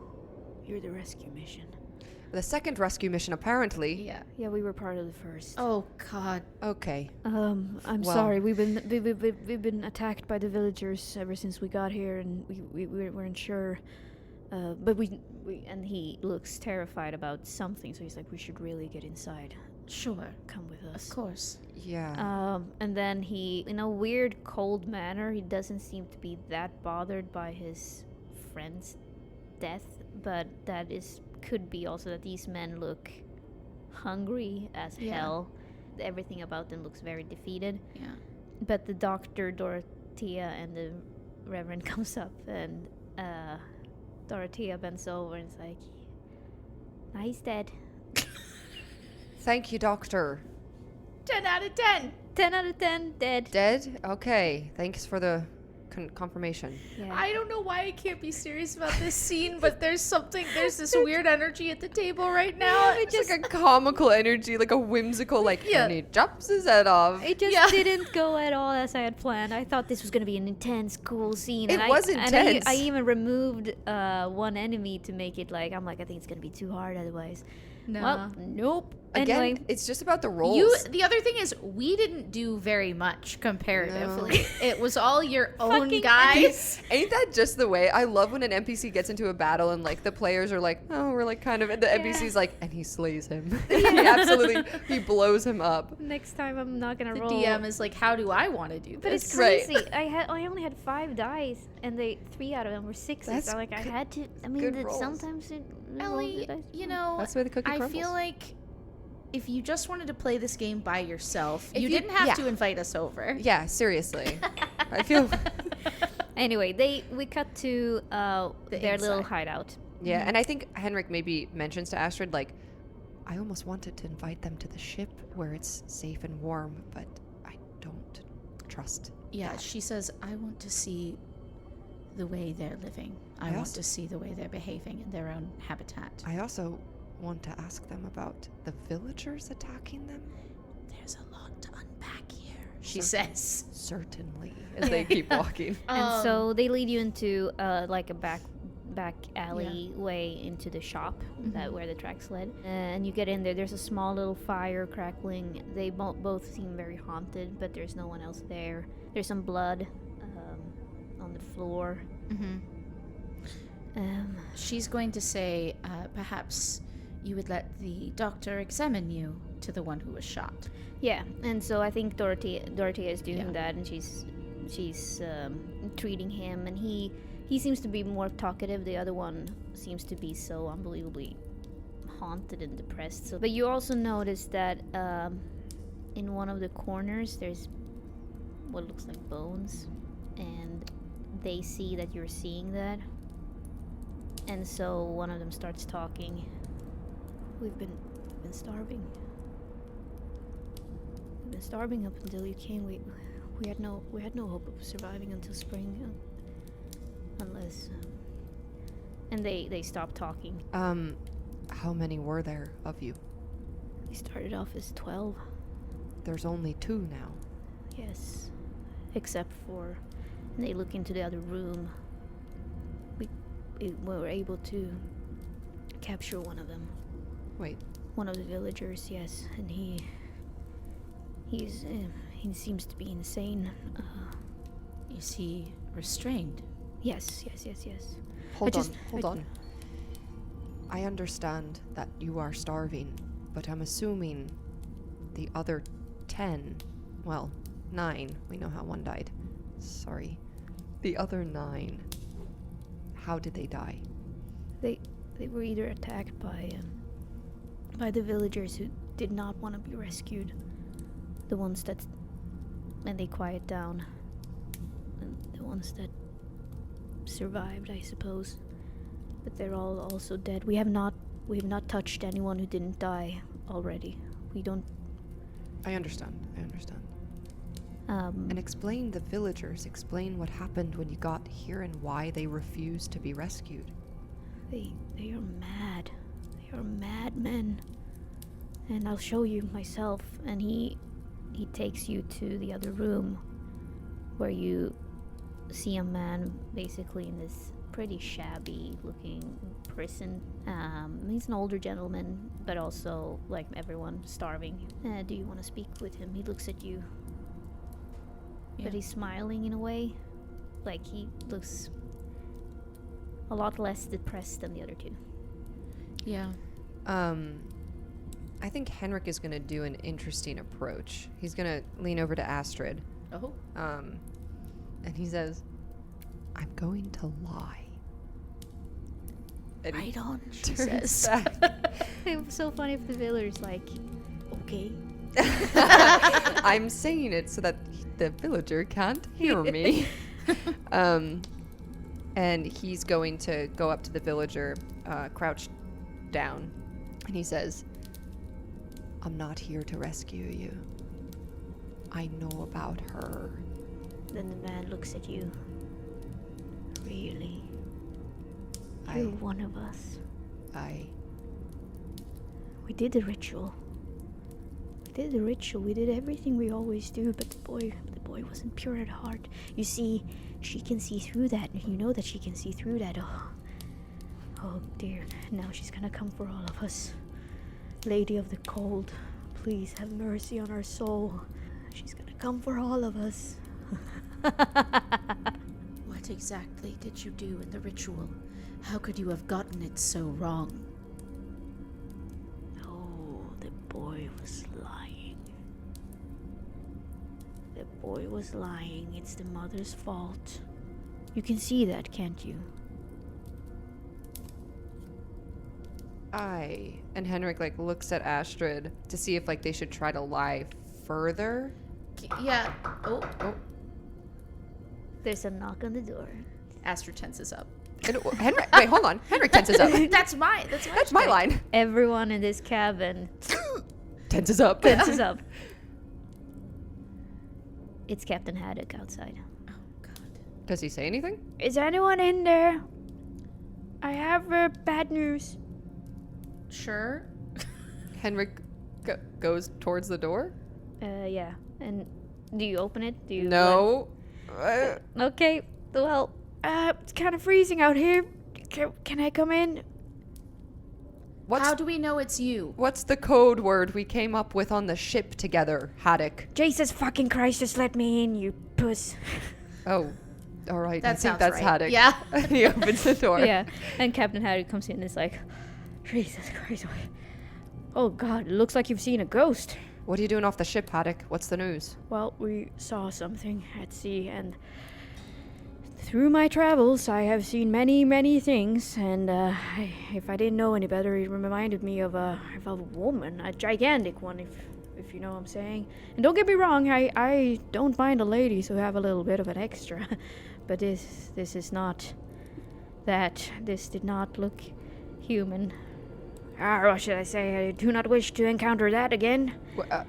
you're the rescue mission. The second rescue mission, apparently. Yeah, we were part of the first. Oh God. Okay. I'm sorry. We've been attacked by the villagers ever since we got here, and we weren't sure. But we and he looks terrified about something, so he's like, we should really get inside. Sure. Come with us. Of course. Yeah. And then he, in a weird, cold manner, he doesn't seem to be that bothered by his friend's death, but could be also that these men look hungry as hell. Everything about them looks very defeated. Yeah. But the doctor, Dorothea, and the Reverend comes up, and Dorothea bends over and is like, nah, he's dead. Thank you, Doctor. 10 out of 10. 10 out of 10, dead. Dead? Okay. Thanks for the confirmation. Yeah. I don't know why I can't be serious about this scene, but there's this weird energy at the table right now. It's just like a comical energy, like a whimsical, like, and he chops his head off. It just didn't go at all as I had planned. I thought this was going to be an intense, cool scene. It was intense. I even removed one enemy to make it like, I think it's going to be too hard otherwise. No. Well, nope. Again, anyway, it's just about the roles. The other thing is, we didn't do very much comparatively. No. It was all your own guys. Ain't that just the way? I love when an NPC gets into a battle and like the players are like, oh, we're like kind of, and the NPC's like, and he slays him. he blows him up. Next time I'm not gonna roll. The DM is like, how do I want to do this? But it's crazy. Right. I only had 5 dice, and 3 out of them were 6s. That's so like I had to. I mean, sometimes Ellie, you know, that's why the cookie crumbles. I feel like if you just wanted to play this game by yourself, you didn't have to invite us over. Yeah, seriously. I feel. Anyway, we cut to their little hideout. Yeah, and I think Henrik maybe mentions to Astrid, like, I almost wanted to invite them to the ship where it's safe and warm, but I don't trust. Yeah, she says, I want to see the way they're living. I want to see the way they're behaving in their own habitat. I also want to ask them about the villagers attacking them. There's a lot to unpack here, she says. Certainly, as they keep walking. And so they lead you into like a back alley way into the shop where the tracks led. And you get in there. There's a small little fire crackling. They both seem very haunted, but there's no one else there. There's some blood on the floor. She's going to say, perhaps you would let the doctor examine you to the one who was shot. Yeah, and so I think Dorothea is doing that, and she's treating him, and he seems to be more talkative. The other one seems to be so unbelievably haunted and depressed. So, but you also notice that in one of the corners there's what looks like bones, and they see that you're seeing that, and so one of them starts talking. We've been starving. We've been starving up until you came. We had no hope of surviving until spring, unless. And they stopped talking. How many were there of you? We started off as 12. There's only 2 now. Yes, except for. And they look into the other room. We were able to capture one of them. Wait. One of the villagers, yes, and he seems to be insane. Is he restrained? Yes. Hold on. I understand that you are starving, but I'm assuming the other 10, well, 9, we know how 1 died. Sorry. The other 9, how did they die? They were either attacked by the villagers who did not want to be rescued. The ones that... And they quiet down. And the ones that survived, I suppose. But they're all also dead. We have not touched anyone who didn't die already. We don't... I understand. And explain the villagers. Explain what happened when you got here and why they refused to be rescued. They are mad. They are madmen. And I'll show you myself. And he takes you to the other room, where you see a man basically in this pretty shabby looking prison. He's an older gentleman, but also, like everyone, starving. Do you want to speak with him? He looks at you. Yeah. But he's smiling in a way. Like he looks a lot less depressed than the other 2. Yeah. I think Henrik is going to do an interesting approach. He's going to lean over to Astrid. Oh. And he says, I'm going to lie. And right on, she says. It was so funny if the viller's like, okay. I'm saying it so that the villager can't hear me. And he's going to go up to the villager, crouched down, and he says, I'm not here to rescue you. I know about her. Then the man looks at you. Really? You're one of us. We did the ritual. We did everything we always do, but the boy wasn't pure at heart. You see, she can see through that. You know that she can see through that. Oh dear. Now she's gonna come for all of us. Lady of the Cold, please have mercy on our soul. She's gonna come for all of us. What exactly did you do in the ritual? How could you have gotten it so wrong? Oh, the boy was lying. The boy was lying. It's the mother's fault. You can see that, can't you? And Henrik like looks at Astrid to see if like they should try to lie further. Yeah. Oh. There's a knock on the door. Astrid tenses up. Henrik, wait, hold on. Henrik tenses up. That's my line. Everyone in this cabin tenses up. It's Captain Haddock outside. Oh, God. Does he say anything? Is anyone in there? I have bad news. Sure. Henrik goes towards the door. Yeah. And do you open it? Do you? No. Okay. Well, it's kind of freezing out here. Can I come in? How do we know it's you? What's the code word we came up with on the ship together, Haddock? Jesus fucking Christ, just let me in, you puss. Oh, all right. That I think sounds that's right. Haddock. Yeah. He opens the door. Yeah, and Captain Haddock comes in and is like, Jesus Christ. Oh God, it looks like you've seen a ghost. What are you doing off the ship, Haddock? What's the news? Well, we saw something at sea, and through my travels, I have seen many, many things, and if I didn't know any better, it reminded me of a woman, a gigantic one, if you know what I'm saying. And don't get me wrong, I don't mind the ladies who have a little bit of an extra, but this is not that. This did not look human. What should I say? I do not wish to encounter that again.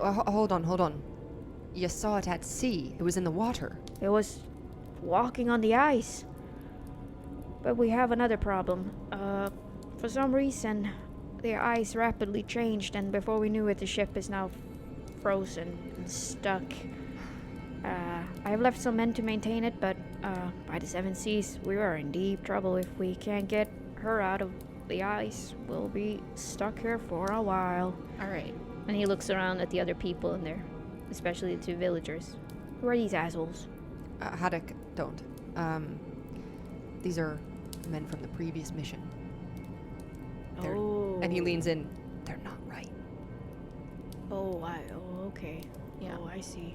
Hold on. You saw it at sea. It was in the water. It was walking on the ice. But we have another problem. For some reason, the ice rapidly changed, and before we knew it, the ship is now frozen and stuck. I have left some men to maintain it, but by the seven seas, we are in deep trouble. If we can't get her out of the ice, we'll be stuck here for a while. All right. And he looks around at the other people in there, especially the two villagers. Who are these assholes? Haddock, don't. These are men from the previous mission. And he leans in. They're not right. Okay. Yeah. Oh, I see.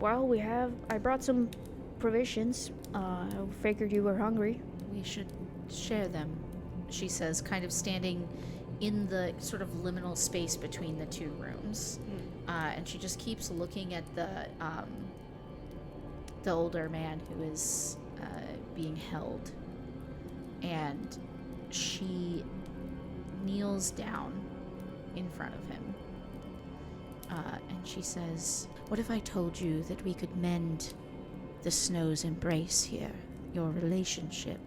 Well, I brought some provisions. I figured you were hungry. We should share them, she says, kind of standing in the sort of liminal space between the two rooms. And she just keeps looking at the older man who is being held. And she kneels down in front of him. And she says, "What if I told you that we could mend the snow's embrace here? Your relationship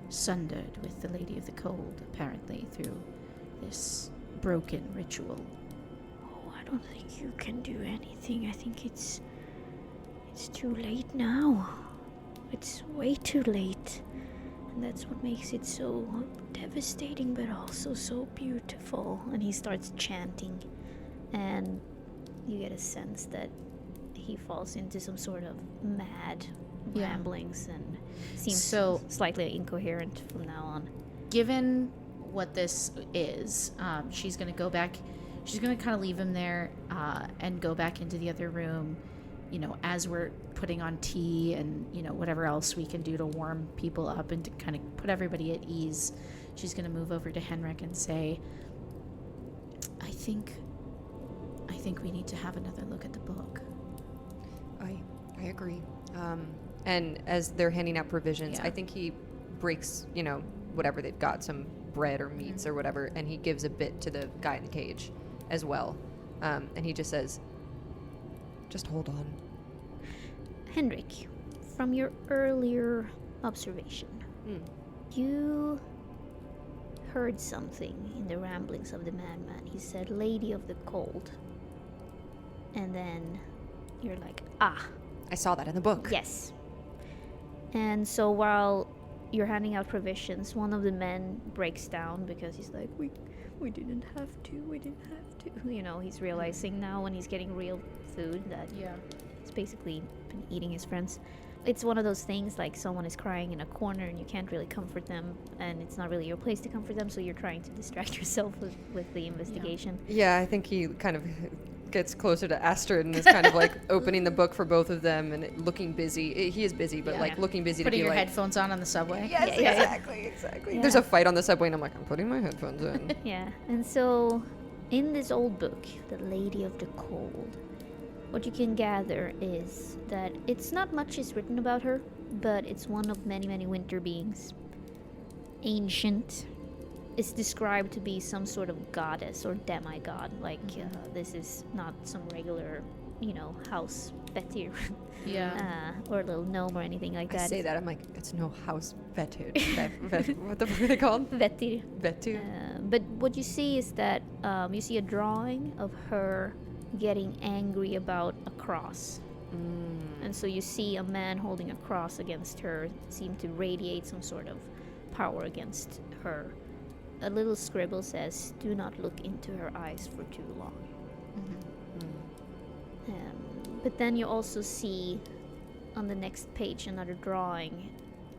sundered with the Lady of the Cold, apparently, through this broken ritual." Oh, I don't think you can do anything. I think it's too late now. It's way too late. And that's what makes it so devastating, but also so beautiful. And he starts chanting. And you get a sense that he falls into some sort of mad ramblings and seems slightly incoherent from now on. Given what this is, she's going to go back. She's going to kind of leave him there and go back into the other room, as we're putting on tea and, whatever else we can do to warm people up and to kind of put everybody at ease. She's going to move over to Henrik and say, I think we need to have another look at the book. I agree. And as they're handing out provisions, I think he breaks, whatever they've got, some bread or meats or whatever, and he gives a bit to the guy in the cage as well. And he just says, just hold on. Henrik, from your earlier observation. You heard something in the ramblings of the madman. He said, Lady of the Cold. And then you're like, ah. I saw that in the book. Yes. And so while you're handing out provisions, one of the men breaks down because he's like, we didn't have to. You know, he's realizing now when he's getting real food that he's basically been eating his friends. It's one of those things like someone is crying in a corner and you can't really comfort them, and it's not really your place to comfort them, so you're trying to distract yourself with the investigation. Yeah, I think he kind of gets closer to Astrid and is kind of like opening the book for both of them and looking busy. He is busy, but like looking busy putting to be your like... headphones on the subway. Yes, exactly. Yeah. There's a fight on the subway and I'm like, I'm putting my headphones in. Yeah, and so in this old book, The Lady of the Cold, what you can gather is that it's not much is written about her, but it's one of many, many winter beings. Ancient. It's described to be some sort of goddess or demigod. Like, this is not some regular, house Betty. Or a little gnome or anything like that. I say that, I'm like, it's no house Betty. What the fuck are they called? Betty. Betty. But what you see is that you see a drawing of her getting angry about a cross. And so you see a man holding a cross against her seem to radiate some sort of power against her. A little scribble says, do not look into her eyes for too long. But then you also see on the next page another drawing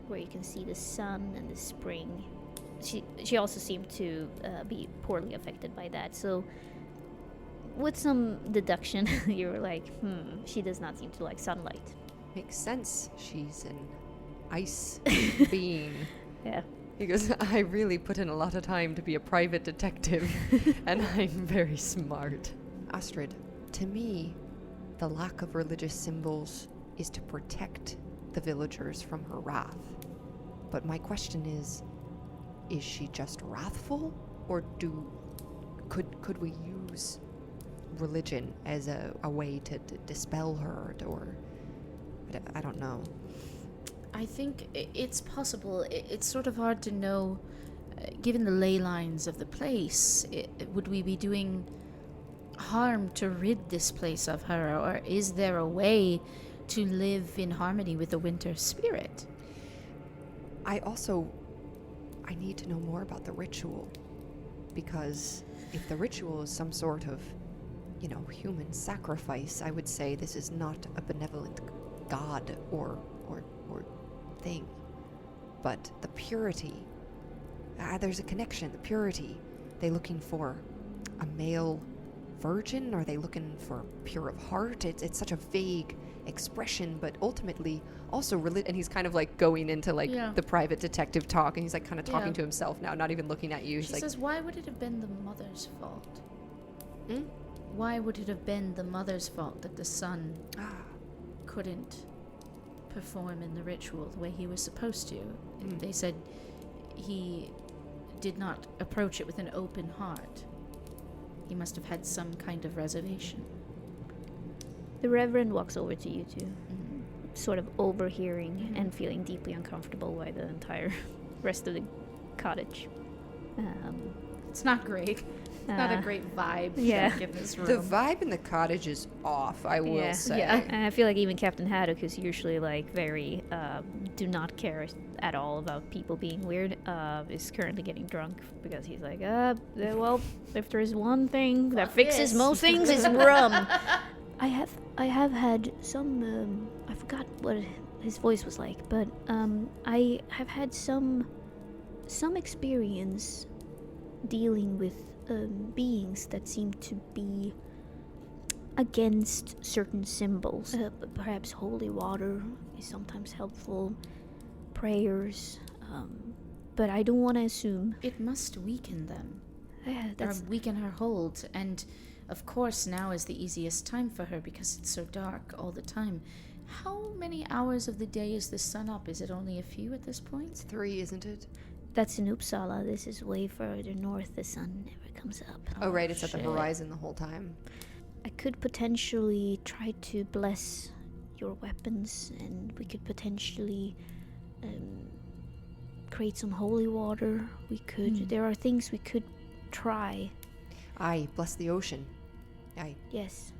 where you can see the sun and the spring. She also seemed to be poorly affected by that. So with some deduction, you were like, she does not seem to like sunlight. Makes sense. She's an ice being. Yeah. He goes, I really put in a lot of time to be a private detective, and I'm very smart. Astrid, to me, the lack of religious symbols is to protect the villagers from her wrath. But my question is she just wrathful? Or could we use religion as a way to dispel her, or I don't know. I think it's possible. It's sort of hard to know, given the ley lines of the place. Would we be doing harm to rid this place of her, or is there a way to live in harmony with the winter spirit? I need to know more about the ritual, because if the ritual is some sort of, human sacrifice, I would say this is not a benevolent god or thing. But the purity, there's a connection. The purity, they looking for a male virgin? Are they looking for pure of heart? It's such a vague expression, but ultimately also and he's kind of like going into like the private detective talk, and he's like kind of talking to himself now, not even looking at you. She says, why would it have been the mother's fault? Why would it have been the mother's fault that the son couldn't perform in the ritual the way he was supposed to? They said he did not approach it with an open heart. He must have had some kind of reservation. The Reverend walks over to you two, sort of overhearing and feeling deeply uncomfortable by the entire rest of the cottage. It's not great. Not a great vibe in this room. The vibe in the cottage is off, I will say. Yeah, and I feel like even Captain Haddock, who's usually like very do not care at all about people being weird, is currently getting drunk because he's like, well, if there is one thing that fixes most things, it's rum. I have had some I forgot what his voice was like, but I have had some experience dealing with beings that seem to be against certain symbols. Perhaps holy water is sometimes helpful, prayers, but I don't want to assume. It must weaken them. Yeah, or weaken her hold, and of course now is the easiest time for her because it's so dark all the time. How many hours of the day is the sun up? Is it only a few at this point? It's 3, isn't it? That's in Uppsala. This is way further north. The sun never comes up. Oh, right. It's at the horizon the whole time. I could potentially try to bless your weapons, and we could potentially create some holy water. We could. There are things we could try. Aye, bless the ocean. Aye. Yes.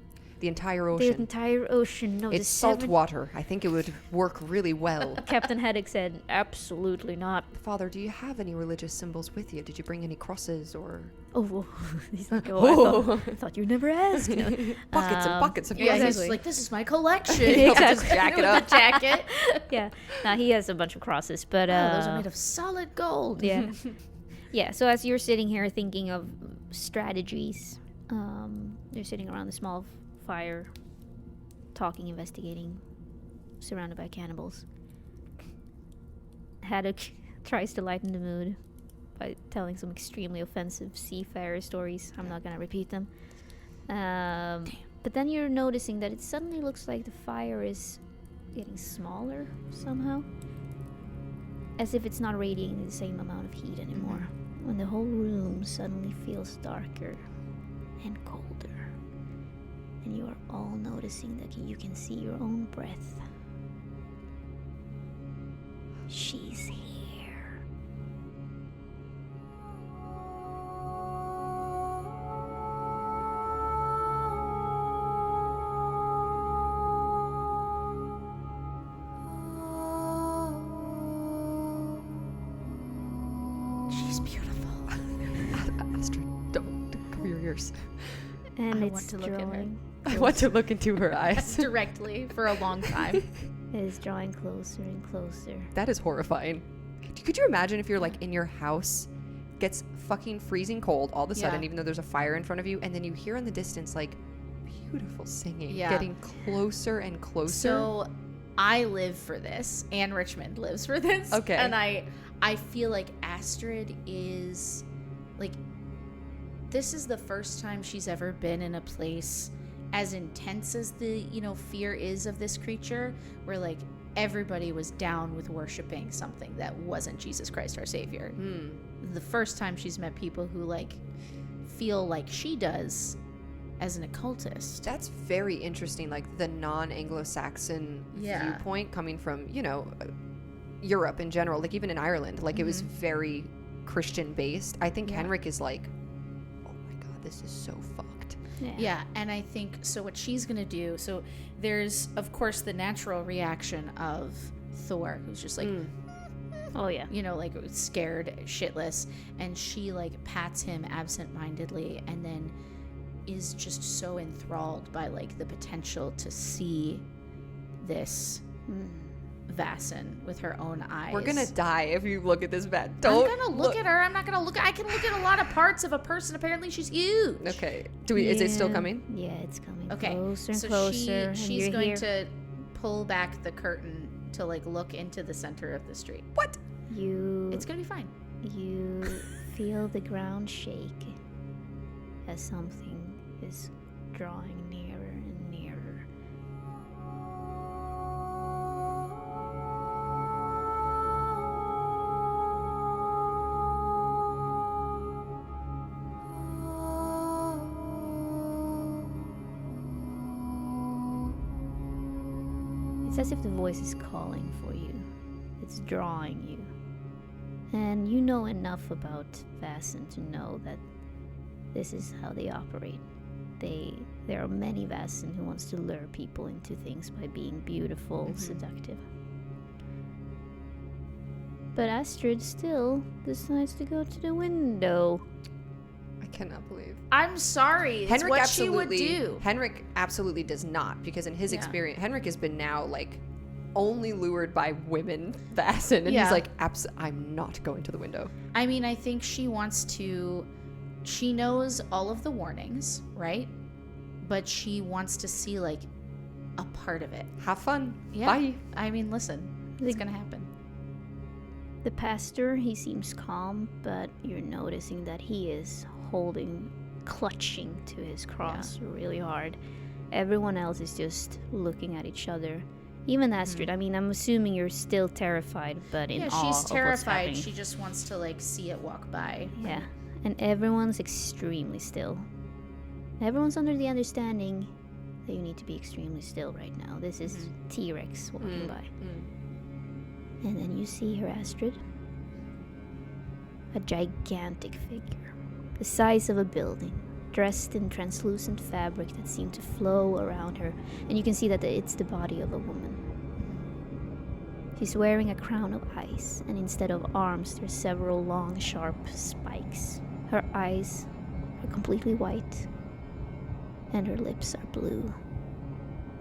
The entire ocean. The entire ocean. No, it's salt water. I think it would work really well. Captain Heddick said, absolutely not. Father, do you have any religious symbols with you? Did you bring any crosses or... Oh, well, he's like, I thought you'd never ask. No. Buckets and buckets of crosses. Yeah, he's like, this is my collection. Exactly. Jack it up. The jacket. Yeah. Now he has a bunch of crosses, but... those are made of solid gold. Yeah. Yeah, so as you're sitting here thinking of strategies, you're sitting around the small fire, talking, investigating, surrounded by cannibals. Haddock tries to lighten the mood by telling some extremely offensive seafarer stories. I'm not going to repeat them. But then you're noticing that it suddenly looks like the fire is getting smaller somehow. As if it's not radiating the same amount of heat anymore. When the whole room suddenly feels darker and colder. And you are all noticing that you can see your own breath. She's here. She's beautiful. Astrid, don't cover your ears. And I want to look at her. I want to look into her eyes. Directly for a long time. It is drawing closer and closer. That is horrifying. Could you imagine if you're like in your house, gets fucking freezing cold all of a sudden, even though there's a fire in front of you, and then you hear in the distance like beautiful singing getting closer and closer. So I live for this, and Richmond lives for this. Okay. And I feel like Astrid is like, this is the first time she's ever been in a place as intense as the, fear is of this creature, where like everybody was down with worshiping something that wasn't Jesus Christ our Savior. The first time she's met people who like feel like she does as an occultist. That's very interesting, like the non-Anglo-Saxon viewpoint coming from, Europe in general, like even in Ireland, like it was very Christian based. I think Henrik is like, oh my God, this is so fucked. Yeah, and I think, so what she's going to do, so there's, of course, the natural reaction of Thor, who's just like, oh yeah, like scared shitless, and she like pats him absent-mindedly and then is just so enthralled by like the potential to see this Vaesen with her own eyes. We're gonna die if you look at this vat. I'm gonna look at her. I'm not gonna look. I can look at a lot of parts of a person. Apparently, she's huge. Okay. Is it still coming? Yeah, it's coming. Okay. Closer and so closer. she's going to pull back the curtain to like look into the center of the street. What? It's gonna be fine. You feel the ground shake as something is drawing nearer and nearer. It's as if the voice is calling for you. It's drawing you. And you know enough about Vaesen to know that this is how they operate. There are many Vaesen who wants to lure people into things by being beautiful, seductive. But Astrid still decides to go to the window. I cannot believe. I'm sorry. It's what she would do. Henrik absolutely does not, because in his experience, Henrik has been now like only lured by women Vaesen, and he's like, I'm not going to the window. I mean, I think she wants to. She knows all of the warnings, right? But she wants to see like a part of it. Have fun. Yeah. Bye. I mean, listen, it's gonna happen. The pastor, he seems calm, but you're noticing that he is clutching to his cross really hard. Everyone else is just looking at each other. Even Astrid. I mean, I'm assuming you're still terrified, but in awe she's of what's terrified. happening. She just wants to like see it walk by. Yeah, and everyone's extremely still. Everyone's under the understanding that you need to be extremely still right now. This is T-Rex walking by. And then you see her, Astrid. A gigantic figure, the size of a building, dressed in translucent fabric that seemed to flow around her, and you can see that it's the body of a woman. She's wearing a crown of ice, and instead of arms, there's several long, sharp spikes. Her eyes are completely white, and her lips are blue,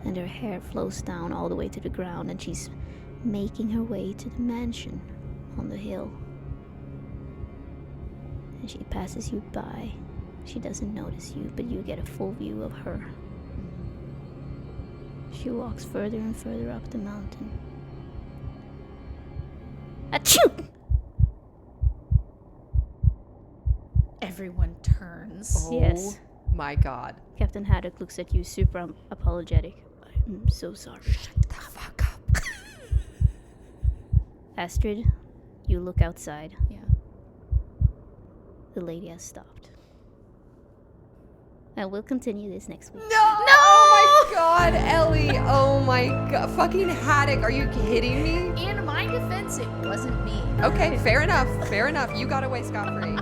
and her hair flows down all the way to the ground, and she's making her way to the mansion on the hill. And she passes you by. She doesn't notice you, but you get a full view of her. She walks further and further up the mountain. Achoo! Everyone turns. Oh, yes. My God. Captain Haddock looks at you, super apologetic. I'm so sorry. Shut the fuck up. Astrid, you look outside. Yeah. The lady has stopped. And we'll continue this next week. No! Oh my God, Ellie. Oh my God. Fucking Haddock. Are you kidding me? In my defense, it wasn't me. Okay, fair enough. Fair enough. You got away scot-free.